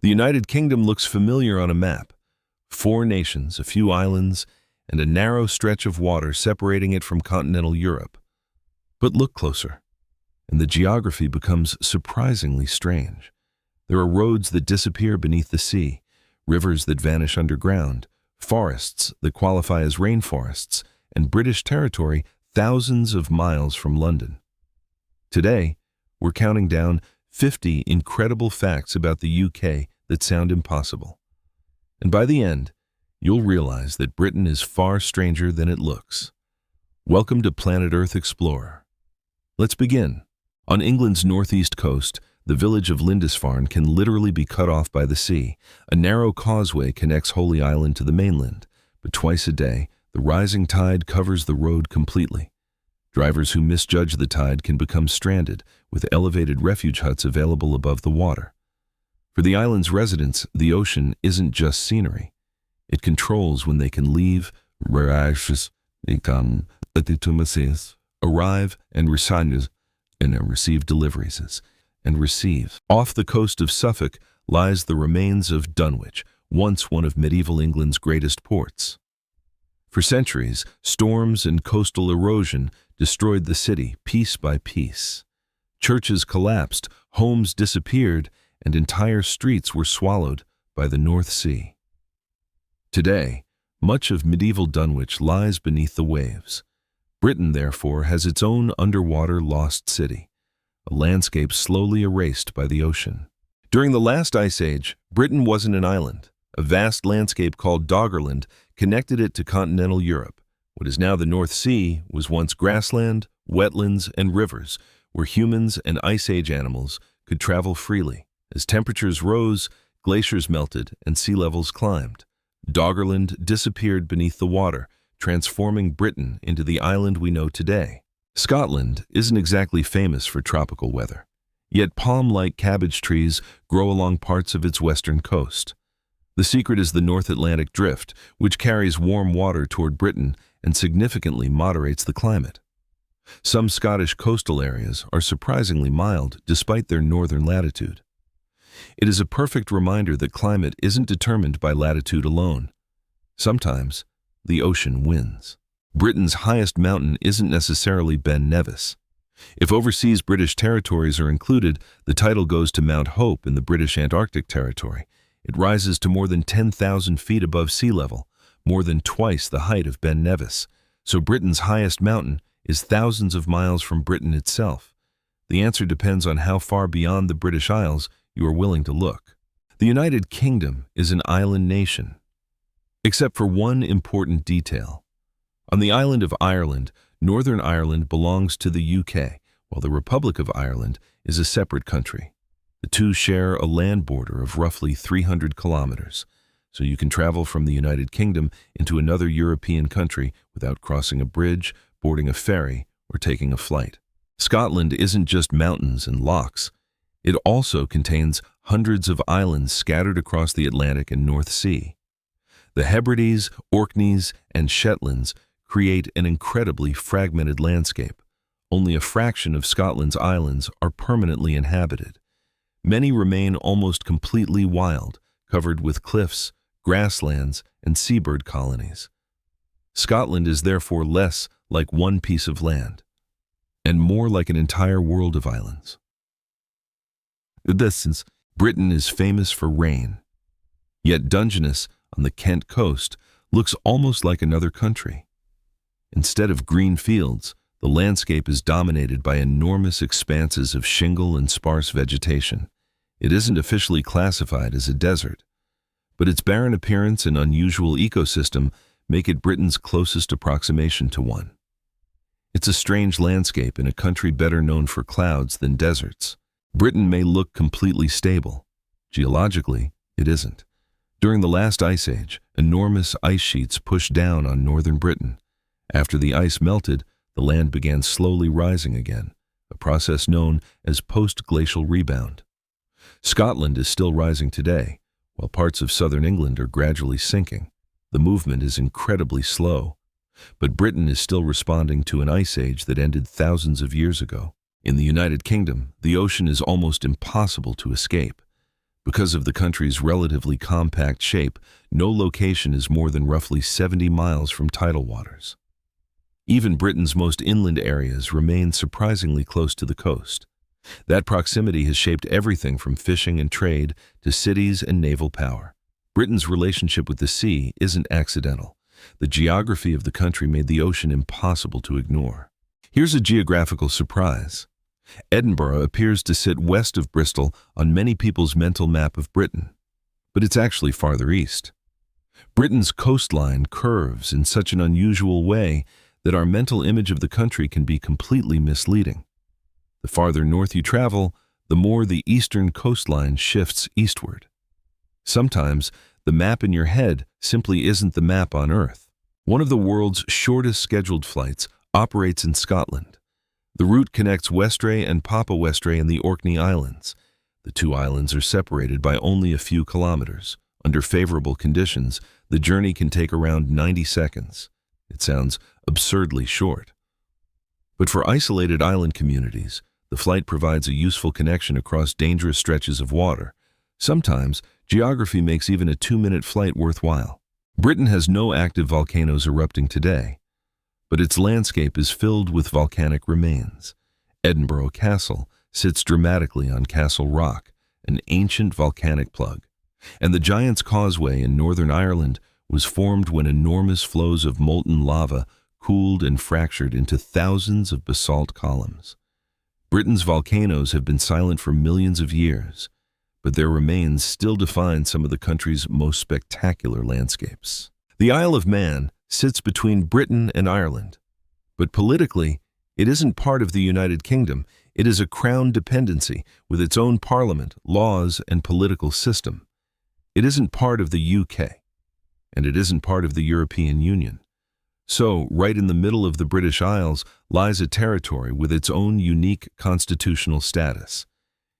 The United Kingdom looks familiar on a map. 4 nations, a few islands, and a narrow stretch of water separating it from continental Europe. But look closer, and the geography becomes surprisingly strange. There are roads that disappear beneath the sea, rivers that vanish underground, forests that qualify as rainforests, and British territory thousands of miles from London. Today, we're counting down 50 incredible facts about the UK that sound impossible. And by the end, you'll realize that Britain is far stranger than it looks. Welcome to Planet Earth Explorer. Let's begin. On England's northeast coast, the village of Lindisfarne can literally be cut off by the sea. A narrow causeway connects Holy Island to the mainland, but twice a day, the rising tide covers the road completely. Drivers who misjudge the tide can become stranded, with elevated refuge huts available above the water. For the island's residents, the ocean isn't just scenery. It controls when they can leave, arrive and receive deliveries, and receive. Off the coast of Suffolk lies the remains of Dunwich, once one of medieval England's greatest ports. For centuries, storms and coastal erosion destroyed the city piece by piece. Churches collapsed, homes disappeared, and entire streets were swallowed by the North Sea. Today, much of medieval Dunwich lies beneath the waves. Britain, therefore, has its own underwater lost city, a landscape slowly erased by the ocean. During the last ice age, Britain wasn't an island. A vast landscape called Doggerland connected it to continental Europe. What is now the North Sea was once grassland, wetlands, and rivers where humans and Ice Age animals could travel freely. As temperatures rose, glaciers melted, and sea levels climbed. Doggerland disappeared beneath the water, transforming Britain into the island we know today. Scotland isn't exactly famous for tropical weather, yet palm-like cabbage trees grow along parts of its western coast. The secret is the North Atlantic Drift, which carries warm water toward Britain and significantly moderates the climate. Some Scottish coastal areas are surprisingly mild despite their northern latitude. It is a perfect reminder that climate isn't determined by latitude alone. Sometimes, the ocean wins. Britain's highest mountain isn't necessarily Ben Nevis. If overseas British territories are included, the title goes to Mount Hope in the British Antarctic Territory. It rises to more than 10,000 feet above sea level, more than twice the height of Ben Nevis. So Britain's highest mountain is thousands of miles from Britain itself. The answer depends on how far beyond the British Isles you are willing to look. The United Kingdom is an island nation, except for one important detail. On the island of Ireland, Northern Ireland belongs to the UK, while the Republic of Ireland is a separate country. The two share a land border of roughly 300 kilometers, so you can travel from the United Kingdom into another European country without crossing a bridge, boarding a ferry, or taking a flight. Scotland isn't just mountains and lochs. It also contains hundreds of islands scattered across the Atlantic and North Sea. The Hebrides, Orkneys, and Shetlands create an incredibly fragmented landscape. Only a fraction of Scotland's islands are permanently inhabited. Many remain almost completely wild, covered with cliffs, grasslands, and seabird colonies. Scotland is therefore less like one piece of land, and more like an entire world of islands. Since Britain is famous for rain, yet Dungeness on the Kent coast looks almost like another country. Instead of green fields, the landscape is dominated by enormous expanses of shingle and sparse vegetation. It isn't officially classified as a desert, but its barren appearance and unusual ecosystem make it Britain's closest approximation to one. It's a strange landscape in a country better known for clouds than deserts. Britain may look completely stable. Geologically, it isn't. During the last ice age, enormous ice sheets pushed down on northern Britain. After the ice melted, the land began slowly rising again, a process known as post-glacial rebound. Scotland is still rising today, while parts of southern England are gradually sinking. The movement is incredibly slow, but Britain is still responding to an ice age that ended thousands of years ago. In the United Kingdom, the ocean is almost impossible to escape. Because of the country's relatively compact shape, no location is more than roughly 70 miles from tidal waters. Even Britain's most inland areas remain surprisingly close to the coast. That proximity has shaped everything from fishing and trade to cities and naval power. Britain's relationship with the sea isn't accidental. The geography of the country made the ocean impossible to ignore. Here's a geographical surprise. Edinburgh appears to sit west of Bristol on many people's mental map of Britain, but it's actually farther east. Britain's coastline curves in such an unusual way that our mental image of the country can be completely misleading. The farther north you travel, the more the eastern coastline shifts eastward. Sometimes, the map in your head simply isn't the map on Earth. One of the world's shortest scheduled flights operates in Scotland. The route connects Westray and Papa Westray in the Orkney Islands. The two islands are separated by only a few kilometers. Under favorable conditions, the journey can take around 90 seconds. It sounds absurdly short. But for isolated island communities, the flight provides a useful connection across dangerous stretches of water. Sometimes, geography makes even a 2-minute flight worthwhile. Britain has no active volcanoes erupting today, but its landscape is filled with volcanic remains. Edinburgh Castle sits dramatically on Castle Rock, an ancient volcanic plug, and the Giant's Causeway in Northern Ireland was formed when enormous flows of molten lava cooled and fractured into thousands of basalt columns. Britain's volcanoes have been silent for millions of years, but their remains still define some of the country's most spectacular landscapes. The Isle of Man sits between Britain and Ireland, but politically, it isn't part of the United Kingdom. It is a crown dependency with its own parliament, laws, and political system. It isn't part of the UK, and it isn't part of the European Union. So, right in the middle of the British Isles lies a territory with its own unique constitutional status.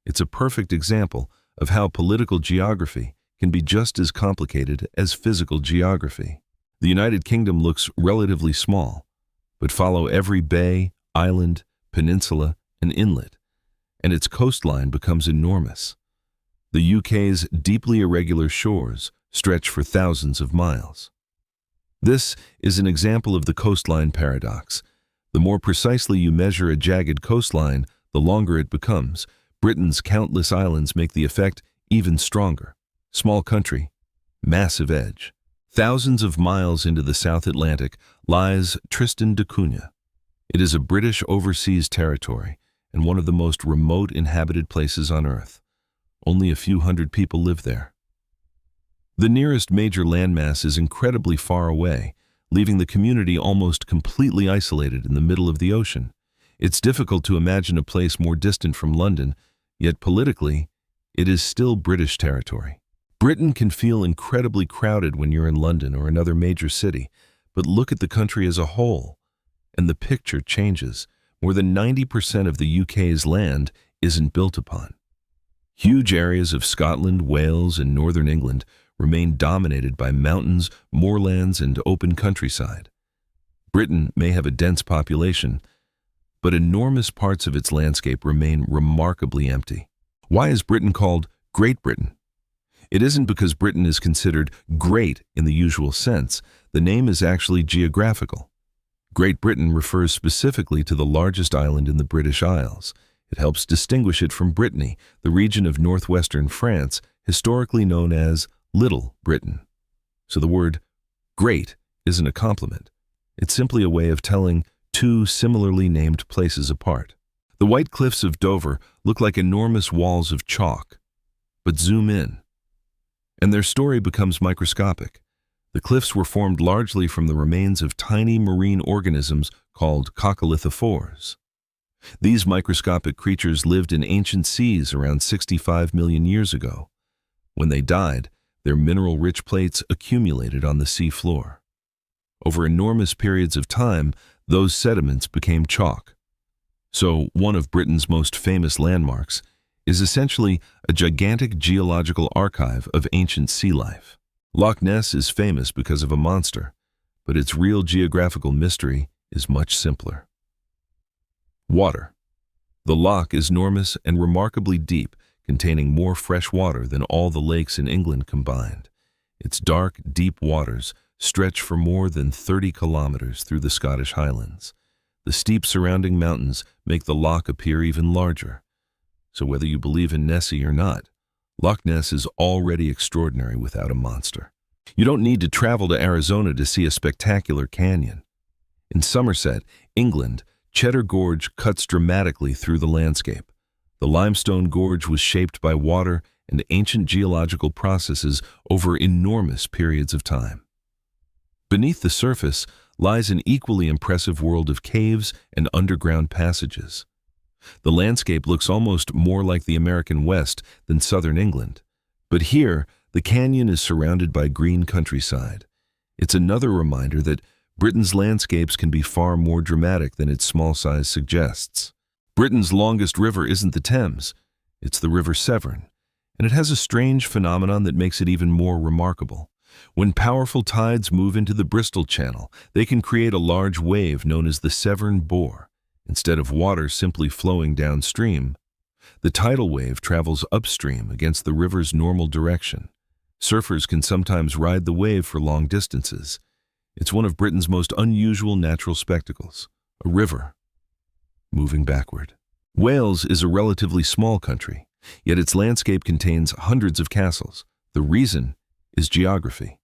It's a perfect example of how political geography can be just as complicated as physical geography. The United Kingdom looks relatively small, but follow every bay, island, peninsula, and inlet, and its coastline becomes enormous. The UK's deeply irregular shores stretch for thousands of miles. This is an example of the coastline paradox. The more precisely you measure a jagged coastline, the longer it becomes. Britain's countless islands make the effect even stronger. Small country, massive edge. Thousands of miles into the South Atlantic lies Tristan da Cunha. It is a British overseas territory and one of the most remote inhabited places on Earth. Only a few hundred people live there. The nearest major landmass is incredibly far away, leaving the community almost completely isolated in the middle of the ocean. It's difficult to imagine a place more distant from London, yet politically, it is still British territory. Britain can feel incredibly crowded when you're in London or another major city, but look at the country as a whole, and the picture changes. More than 90% of the UK's land isn't built upon. Huge areas of Scotland, Wales, and northern England remain dominated by mountains, moorlands, and open countryside. Britain may have a dense population, but enormous parts of its landscape remain remarkably empty. Why is Britain called Great Britain? It isn't because Britain is considered great in the usual sense. The name is actually geographical. Great Britain refers specifically to the largest island in the British Isles. It helps distinguish it from Brittany, the region of northwestern France, historically known as Little Britain. So the word great isn't a compliment. It's simply a way of telling two similarly named places apart. The white cliffs of Dover look like enormous walls of chalk, but zoom in, and their story becomes microscopic. The cliffs were formed largely from the remains of tiny marine organisms called coccolithophores. These microscopic creatures lived in ancient seas around 65 million years ago. When they died, their mineral-rich plates accumulated on the sea floor. Over enormous periods of time, those sediments became chalk. So, one of Britain's most famous landmarks is essentially a gigantic geological archive of ancient sea life. Loch Ness is famous because of a monster, but its real geographical mystery is much simpler. Water. The loch is enormous and remarkably deep, containing more fresh water than all the lakes in England combined. Its dark, deep waters stretch for more than 30 kilometers through the Scottish Highlands. The steep surrounding mountains make the loch appear even larger. So whether you believe in Nessie or not, Loch Ness is already extraordinary without a monster. You don't need to travel to Arizona to see a spectacular canyon. In Somerset, England, Cheddar Gorge cuts dramatically through the landscape. The limestone gorge was shaped by water and ancient geological processes over enormous periods of time. Beneath the surface lies an equally impressive world of caves and underground passages. The landscape looks almost more like the American West than southern England. But here, the canyon is surrounded by green countryside. It's another reminder that Britain's landscapes can be far more dramatic than its small size suggests. Britain's longest river isn't the Thames, it's the River Severn, and it has a strange phenomenon that makes it even more remarkable. When powerful tides move into the Bristol Channel, they can create a large wave known as the Severn Bore. Instead of water simply flowing downstream, the tidal wave travels upstream against the river's normal direction. Surfers can sometimes ride the wave for long distances. It's one of Britain's most unusual natural spectacles, a river moving backward. Wales is a relatively small country, yet its landscape contains hundreds of castles. The reason is geography.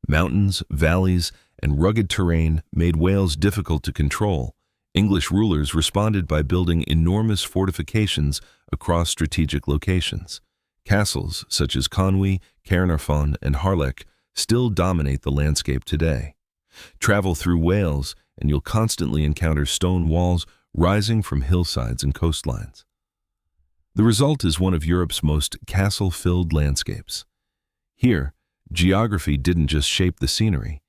Mountains, valleys, and rugged terrain made Wales difficult to control. English rulers responded by building enormous fortifications across strategic locations. Castles such as Conwy, Caernarfon, and Harlech still dominate the landscape today. Travel through Wales and you'll constantly encounter stone walls rising from hillsides and coastlines. The result is one of Europe's most castle-filled landscapes. Here, geography didn't just shape the scenery,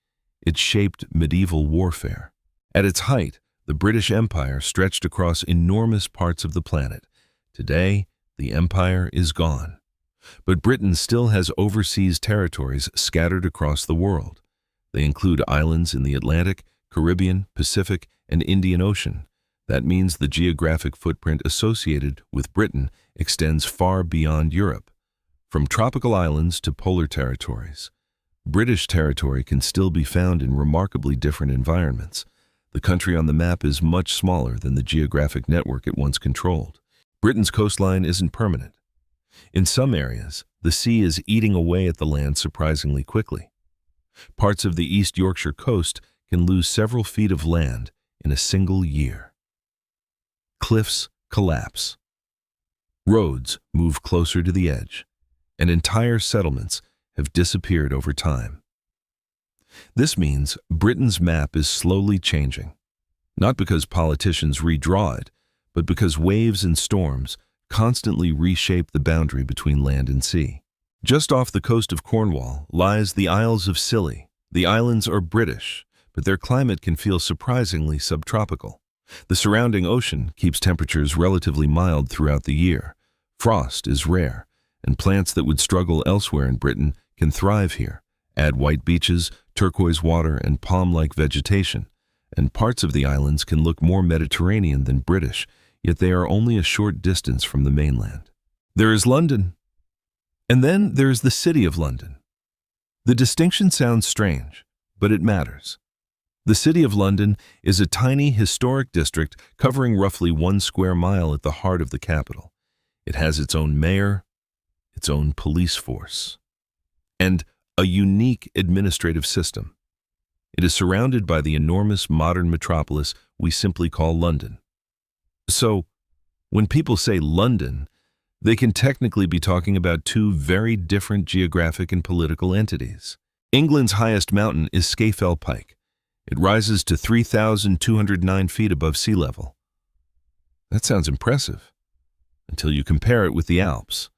it shaped medieval warfare. At its height, the British Empire stretched across enormous parts of the planet. Today, the empire is gone. But Britain still has overseas territories scattered across the world. They include islands in the Atlantic, Caribbean, Pacific, and Indian Ocean. That means the geographic footprint associated with Britain extends far beyond Europe. From tropical islands to polar territories, British territory can still be found in remarkably different environments. The country on the map is much smaller than the geographic network it once controlled. Britain's coastline isn't permanent. In some areas, the sea is eating away at the land surprisingly quickly. Parts of the East Yorkshire coast can lose several feet of land in a single year. Cliffs collapse. Roads move closer to the edge, and entire settlements have disappeared over time. This means Britain's map is slowly changing, not because politicians redraw it, but because waves and storms constantly reshape the boundary between land and sea. Just off the coast of Cornwall lies the Isles of Scilly. The islands are British, but their climate can feel surprisingly subtropical. The surrounding ocean keeps temperatures relatively mild throughout the year. Frost is rare, and plants that would struggle elsewhere in Britain can thrive here. Add white beaches, turquoise water, and palm-like vegetation, and parts of the islands can look more Mediterranean than British, yet they are only a short distance from the mainland. There is London, and then there is the City of London. The distinction sounds strange, but it matters. The City of London is a tiny historic district covering roughly 1 square mile at the heart of the capital. It has its own mayor, its own police force, and a unique administrative system. It is surrounded by the enormous modern metropolis we simply call London. So, when people say London, they can technically be talking about two very different geographic and political entities. England's highest mountain is Scafell Pike. It rises to 3,209 feet above sea level. That sounds impressive, until you compare it with the Alps.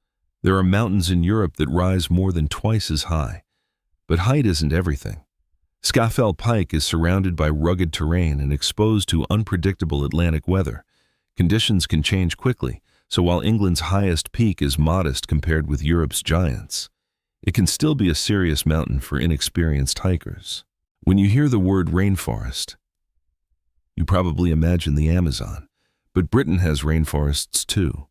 There are mountains in Europe that rise more than twice as high. But height isn't everything. Scafell Pike is surrounded by rugged terrain and exposed to unpredictable Atlantic weather. Conditions can change quickly, so while England's highest peak is modest compared with Europe's giants, it can still be a serious mountain for inexperienced hikers. When you hear the word rainforest, you probably imagine the Amazon, but Britain has rainforests too.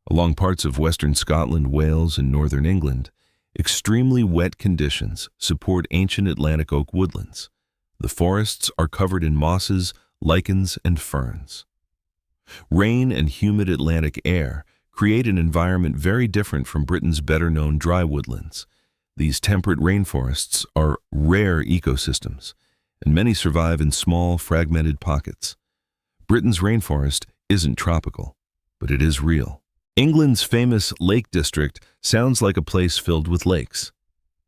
Along parts of western Scotland, Wales, and northern England, extremely wet conditions support ancient Atlantic oak woodlands. The forests are covered in mosses, lichens, and ferns. Rain and humid Atlantic air create an environment very different from Britain's better-known dry woodlands. These temperate rainforests are rare ecosystems, and many survive in small, fragmented pockets. Britain's rainforest isn't tropical, but it is real. England's famous Lake District sounds like a place filled with lakes.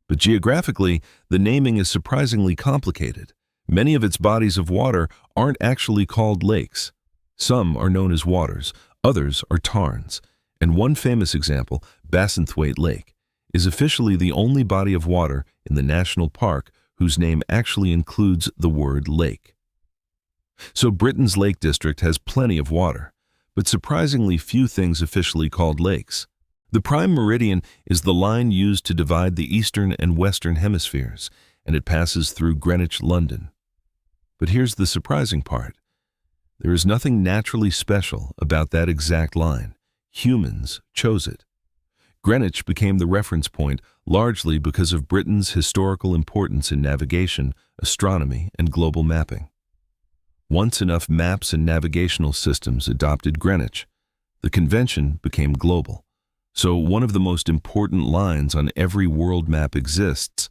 But geographically, the naming is surprisingly complicated. Many of its bodies of water aren't actually called lakes. Some are known as waters, others are tarns, and one famous example, Bassenthwaite Lake, is officially the only body of water in the national park whose name actually includes the word lake. So Britain's Lake District has plenty of water, but surprisingly few things officially called lakes. The prime meridian is the line used to divide the eastern and western hemispheres, and it passes through Greenwich, London. But here's the surprising part. There is nothing naturally special about that exact line. Humans chose it. Greenwich became the reference point largely because of Britain's historical importance in navigation, astronomy, and global mapping. Once enough maps and navigational systems adopted Greenwich, the convention became global. So one of the most important lines on every world map exists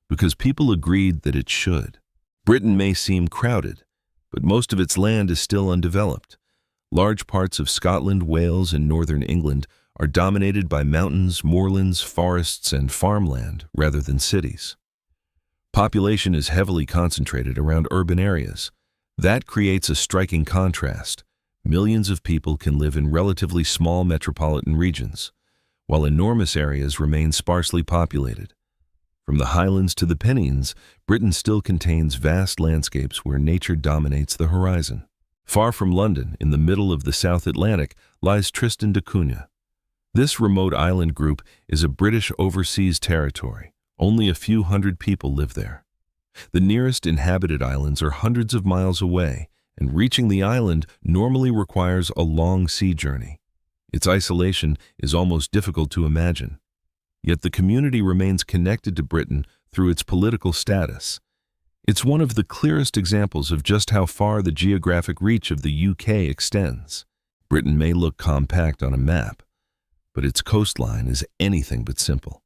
because people agreed that it should. Britain may seem crowded, but most of its land is still undeveloped. Large parts of Scotland, Wales, and northern England are dominated by mountains, moorlands, forests, and farmland rather than cities. Population is heavily concentrated around urban areas. That creates a striking contrast. Millions of people can live in relatively small metropolitan regions, while enormous areas remain sparsely populated. From the highlands to the Pennines, Britain still contains vast landscapes where nature dominates the horizon. Far from London, in the middle of the South Atlantic, lies Tristan da Cunha. This remote island group is a British overseas territory. Only a few hundred people live there. The nearest inhabited islands are hundreds of miles away, and reaching the island normally requires a long sea journey. Its isolation is almost difficult to imagine. Yet the community remains connected to Britain through its political status. It's one of the clearest examples of just how far the geographic reach of the UK extends. Britain may look compact on a map, but its coastline is anything but simple.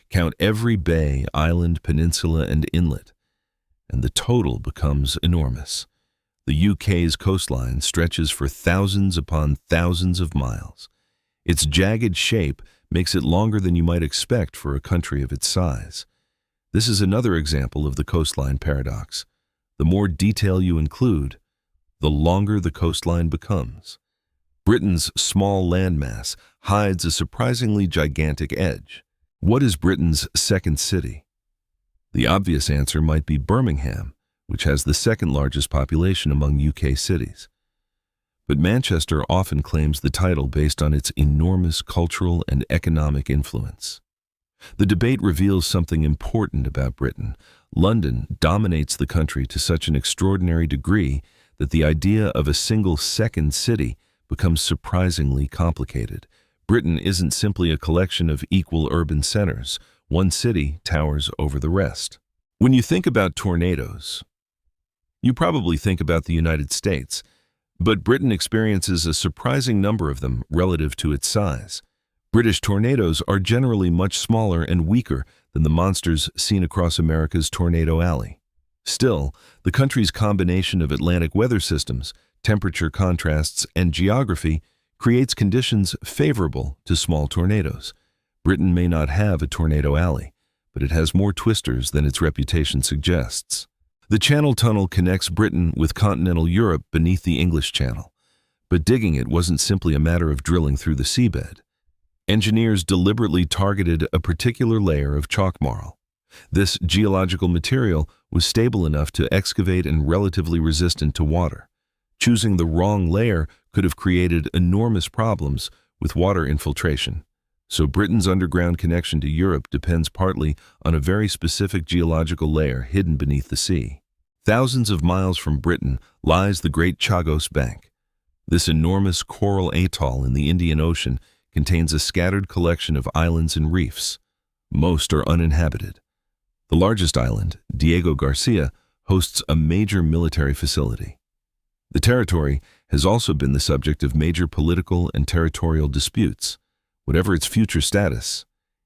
Count every bay, island, peninsula, and inlet, and the total becomes enormous. The UK's coastline stretches for thousands upon thousands of miles. Its jagged shape makes it longer than you might expect for a country of its size. This is another example of the coastline paradox. The more detail you include, the longer the coastline becomes. Britain's small landmass hides a surprisingly gigantic edge. What is Britain's second city? The obvious answer might be Birmingham, which has the second largest population among UK cities. But Manchester often claims the title based on its enormous cultural and economic influence. The debate reveals something important about Britain. London dominates the country to such an extraordinary degree that the idea of a single second city becomes surprisingly complicated. Britain isn't simply a collection of equal urban centers. One city towers over the rest. When you think about tornadoes, you probably think about the United States, but Britain experiences a surprising number of them relative to its size. British tornadoes are generally much smaller and weaker than the monsters seen across America's Tornado Alley. Still, the country's combination of Atlantic weather systems, temperature contrasts, and geography creates conditions favorable to small tornadoes. Britain may not have a Tornado Alley, but it has more twisters than its reputation suggests. The Channel Tunnel connects Britain with continental Europe beneath the English Channel, but digging it wasn't simply a matter of drilling through the seabed. Engineers deliberately targeted a particular layer of chalk marl. This geological material was stable enough to excavate and relatively resistant to water. Choosing the wrong layer could have created enormous problems with water infiltration. So Britain's underground connection to Europe depends partly on a very specific geological layer hidden beneath the sea. Thousands of miles from Britain lies the Great Chagos Bank. This enormous coral atoll in the Indian Ocean contains a scattered collection of islands and reefs. Most are uninhabited. The largest island, Diego Garcia, hosts a major military facility. The territory has also been the subject of major political and territorial disputes. Whatever its future status,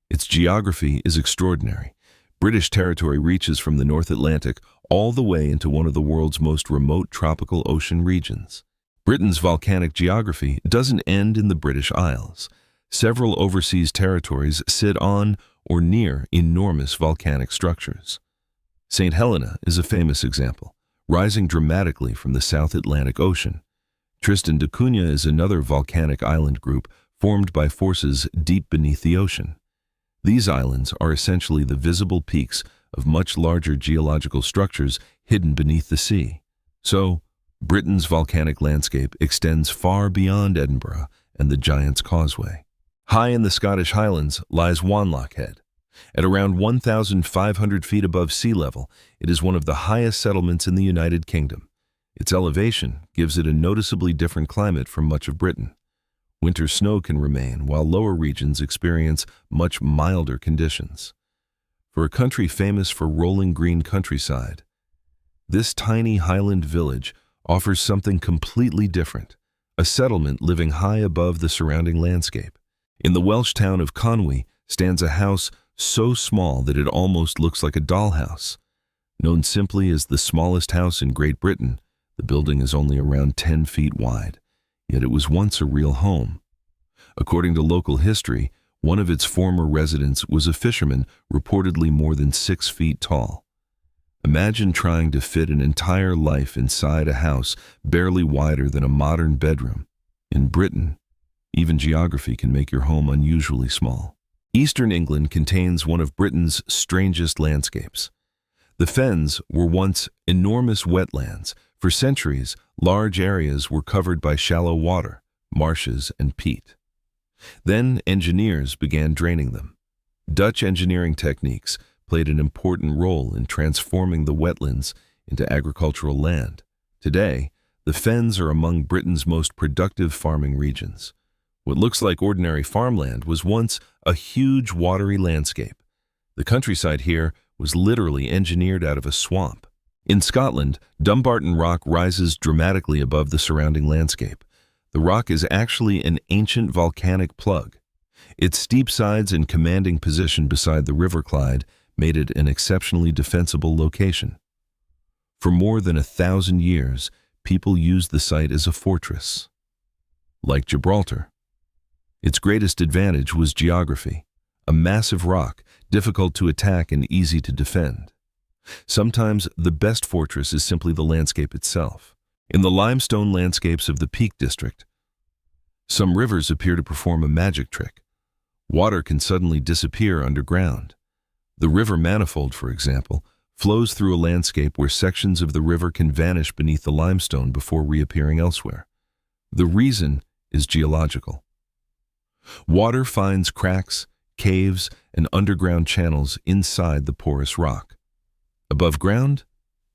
its geography is extraordinary. British territory reaches from the North Atlantic all the way into one of the world's most remote tropical ocean regions. Britain's volcanic geography doesn't end in the British Isles. Several overseas territories sit on or near enormous volcanic structures. St. Helena is a famous example, rising dramatically from the South Atlantic Ocean. Tristan da Cunha is another volcanic island group formed by forces deep beneath the ocean. These islands are essentially the visible peaks of much larger geological structures hidden beneath the sea. So, Britain's volcanic landscape extends far beyond Edinburgh and the Giant's Causeway. High in the Scottish Highlands lies Wanlock Head. At around 1,500 feet above sea level, it is one of the highest settlements in the United Kingdom. Its elevation gives it a noticeably different climate from much of Britain. Winter snow can remain, while lower regions experience much milder conditions. For a country famous for rolling green countryside, this tiny highland village offers something completely different, a settlement living high above the surrounding landscape. In the Welsh town of Conwy stands a house so small that it almost looks like a dollhouse. Known simply as the smallest house in Great Britain, the building is only around 10 feet wide, yet it was once a real home. According to local history, one of its former residents was a fisherman reportedly more than 6 feet tall. Imagine trying to fit an entire life inside a house barely wider than a modern bedroom. In Britain, even geography can make your home unusually small. Eastern England contains one of Britain's strangest landscapes. The Fens were once enormous wetlands. For centuries, large areas were covered by shallow water, marshes, and peat. Then engineers began draining them. Dutch engineering techniques played an important role in transforming the wetlands into agricultural land. Today, the Fens are among Britain's most productive farming regions. What looks like ordinary farmland was once a huge watery landscape. The countryside here was literally engineered out of a swamp. In Scotland, Dumbarton Rock rises dramatically above the surrounding landscape. The rock is actually an ancient volcanic plug. Its steep sides and commanding position beside the River Clyde made it an exceptionally defensible location. For more than 1,000 years, people used the site as a fortress. Like Gibraltar, its greatest advantage was geography, a massive rock, difficult to attack and easy to defend. Sometimes the best fortress is simply the landscape itself. In the limestone landscapes of the Peak District, some rivers appear to perform a magic trick. Water can suddenly disappear underground. The River Manifold, for example, flows through a landscape where sections of the river can vanish beneath the limestone before reappearing elsewhere. The reason is geological. Water finds cracks, caves, and underground channels inside the porous rock. Above ground,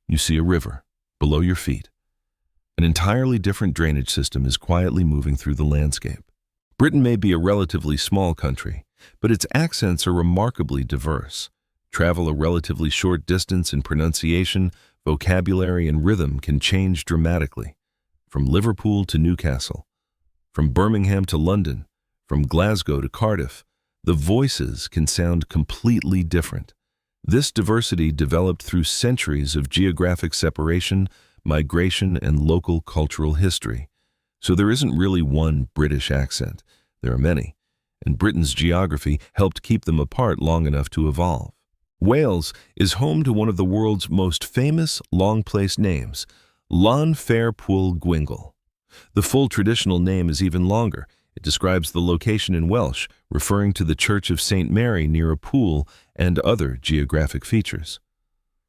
you see a river. Below your feet, an entirely different drainage system is quietly moving through the landscape. Britain may be a relatively small country, but its accents are remarkably diverse. Travel a relatively short distance and pronunciation, vocabulary, and rhythm can change dramatically. From Liverpool to Newcastle, from Birmingham to London, from Glasgow to Cardiff, the voices can sound completely different. This diversity developed through centuries of geographic separation, migration, and local cultural history. So there isn't really one British accent. There are many, and Britain's geography helped keep them apart long enough to evolve. Wales is home to one of the world's most famous long-placed names, Llan Fair Pwll Gwyngyll. The full traditional name is even longer. It describes the location in Welsh, referring to the Church of St. Mary near a pool and other geographic features.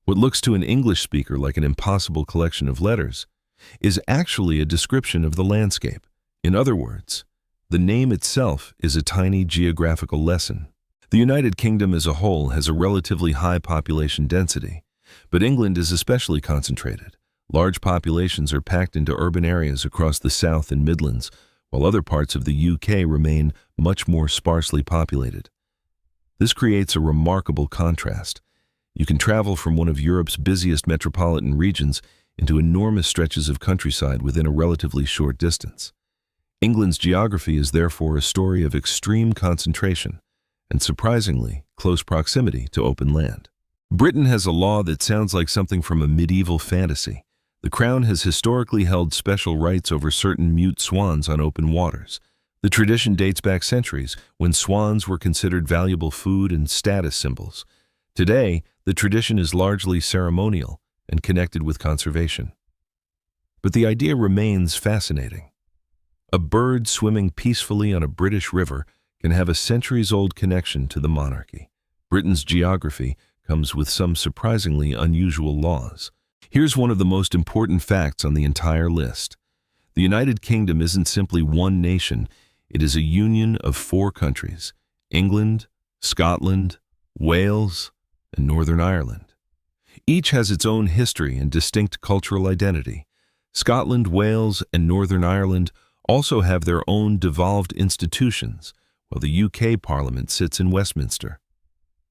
What looks to an English speaker like an impossible collection of letters is actually a description of the landscape. In other words, the name itself is a tiny geographical lesson. The United Kingdom as a whole has a relatively high population density, but England is especially concentrated. Large populations are packed into urban areas across the South and Midlands, while other parts of the UK remain much more sparsely populated. This creates a remarkable contrast. You can travel from one of Europe's busiest metropolitan regions into enormous stretches of countryside within a relatively short distance. England's geography is therefore a story of extreme concentration and surprisingly close proximity to open land. Britain has a law that sounds like something from a medieval fantasy. The Crown has historically held special rights over certain mute swans on open waters. The tradition dates back centuries, when swans were considered valuable food and status symbols. Today, the tradition is largely ceremonial and connected with conservation. But the idea remains fascinating. A bird swimming peacefully on a British river can have a centuries-old connection to the monarchy. Britain's geography comes with some surprisingly unusual laws. Here's one of the most important facts on the entire list. The United Kingdom isn't simply one nation, it is a union of 4 countries: England, Scotland, Wales, and Northern Ireland. Each has its own history and distinct cultural identity. Scotland, Wales, and Northern Ireland also have their own devolved institutions, while the UK Parliament sits in Westminster.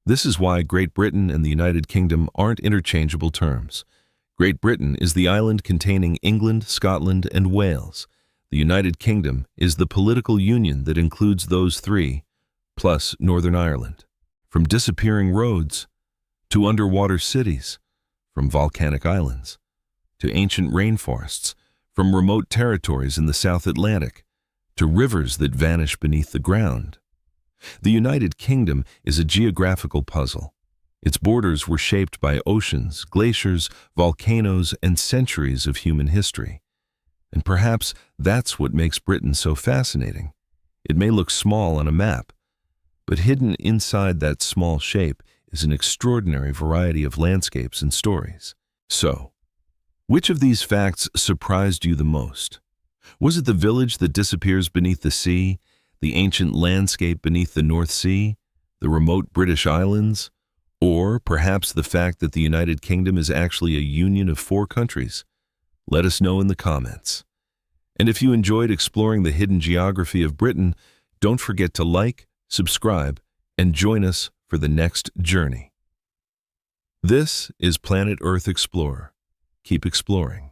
This is why Great Britain and the United Kingdom aren't interchangeable terms. Great Britain is the island containing England, Scotland, and Wales. The United Kingdom is the political union that includes those 3, plus Northern Ireland. From disappearing roads to underwater cities, from volcanic islands to ancient rainforests, from remote territories in the South Atlantic to rivers that vanish beneath the ground. The United Kingdom is a geographical puzzle. Its borders were shaped by oceans, glaciers, volcanoes, and centuries of human history. And perhaps that's what makes Britain so fascinating. It may look small on a map, but hidden inside that small shape is an extraordinary variety of landscapes and stories. So, which of these facts surprised you the most? Was it the village that disappears beneath the sea, the ancient landscape beneath the North Sea, the remote British Islands, or perhaps the fact that the United Kingdom is actually a union of 4 countries? Let us know in the comments. And if you enjoyed exploring the hidden geography of Britain, don't forget to like, subscribe, and join us for the next journey. This is Planet Earth Explorer. Keep exploring.